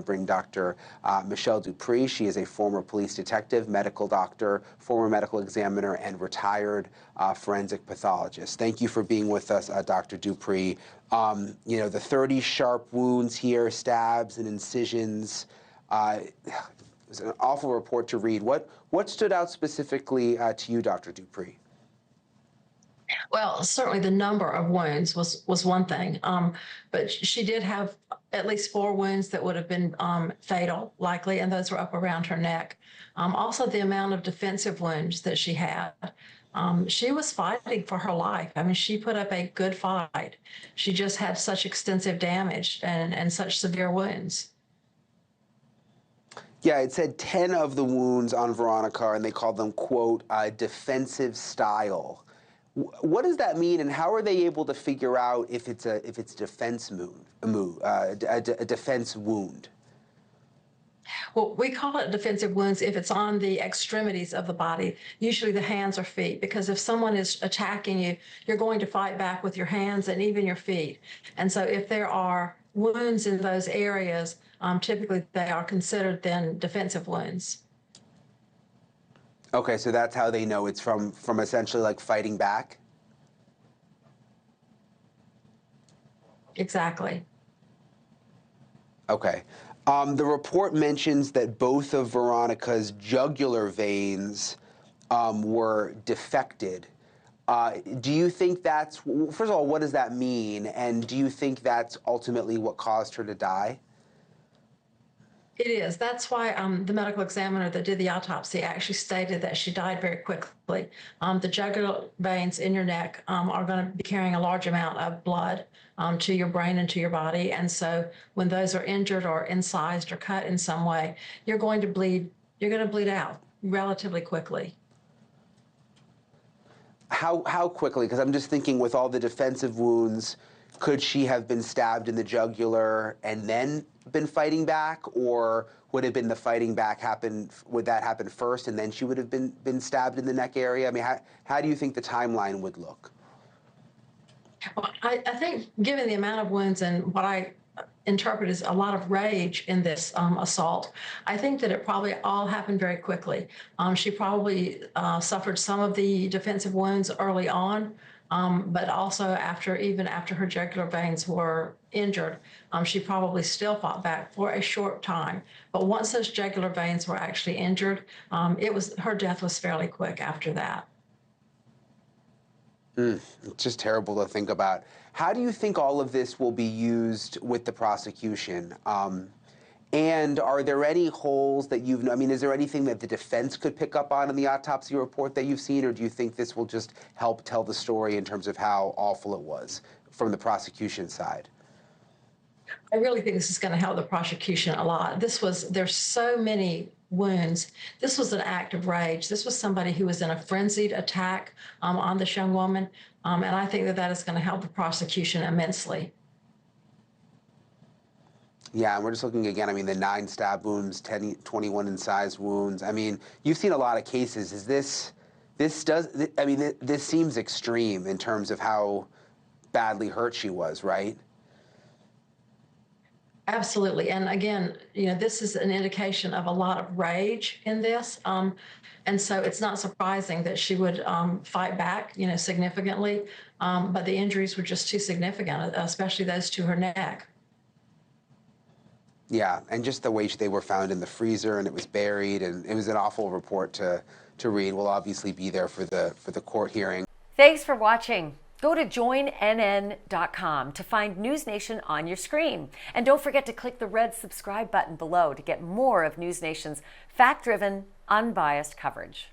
bring Dr. Michelle DuPre. She is a former police detective, medical doctor, former medical examiner, and retired forensic pathologist. Thank you for being with us, Dr. DuPre. The 30 sharp wounds here, stabs and incisions. It was an awful report to read. What stood out specifically to you, Dr. DuPre? Well, certainly the number of wounds was one thing, but she did have at least 4 wounds that would have been fatal, likely, and those were up around her neck. Also, the amount of defensive wounds that she had. She was fighting for her life. I mean, she put up a good fight. She just had such extensive damage and such severe wounds. Yeah, it said 10 of the wounds on Veronica, and they called them, quote, defensive style. What does that mean, and how are they able to figure out if it's a defense a defense wound? Well, we call it defensive wounds if it's on the extremities of the body, usually the hands or feet, because if someone is attacking you, you're going to fight back with your hands and even your feet. And so if there are wounds in those areas, typically they are considered then defensive wounds. Okay, so that's how they know it's from essentially like fighting back? Exactly. Okay. The report mentions that both of Veronica's jugular veins were defected. Do you think that's, first of all, what does that mean? And do you think that's ultimately what caused her to die? It is. That's why the medical examiner that did the autopsy actually stated that she died very quickly. The jugular veins in your neck are going to be carrying a large amount of blood to your brain and to your body. And so when those are injured or incised or cut in some way, you're going to bleed out relatively quickly. How quickly? Because I'm just thinking with all the defensive wounds, could she have been stabbed in the jugular and then been fighting back, or would have been the fighting back would that happen first and then she would have been stabbed in the neck area? I mean, how do you think the timeline would look? Well, I think given the amount of wounds and what I interpret as a lot of rage in this assault, I think that it probably all happened very quickly. She probably suffered some of the defensive wounds early on, but also even after her jugular veins were injured, she probably still fought back for a short time. But once those jugular veins were actually injured, her death was fairly quick after that. It's just terrible to think about. How do you think all of this will be used with the prosecution? And are there any holes that I mean, is there anything that the defense could pick up on in the autopsy report that you've seen, or do you think this will just help tell the story in terms of how awful it was from the prosecution side? I really think this is going to help the prosecution a lot. There's so many wounds. This was an act of rage. This was somebody who was in a frenzied attack on this young woman, and I think that is going to help the prosecution immensely. Yeah, and we're just looking again, I mean, the 9 stab wounds, 21 incised wounds. I mean, you've seen a lot of cases. This seems extreme in terms of how badly hurt she was, right? Absolutely. And again, this is an indication of a lot of rage in this. And so it's not surprising that she would fight back, significantly. But the injuries were just too significant, especially those to her neck. Yeah, and just the way they were found in the freezer and it was buried, and it was an awful report to read. We'll obviously be there for the court hearing. Thanks for watching. Go to joinnn.com to find NewsNation on your screen. And don't forget to click the red subscribe button below to get more of NewsNation's fact-driven, unbiased coverage.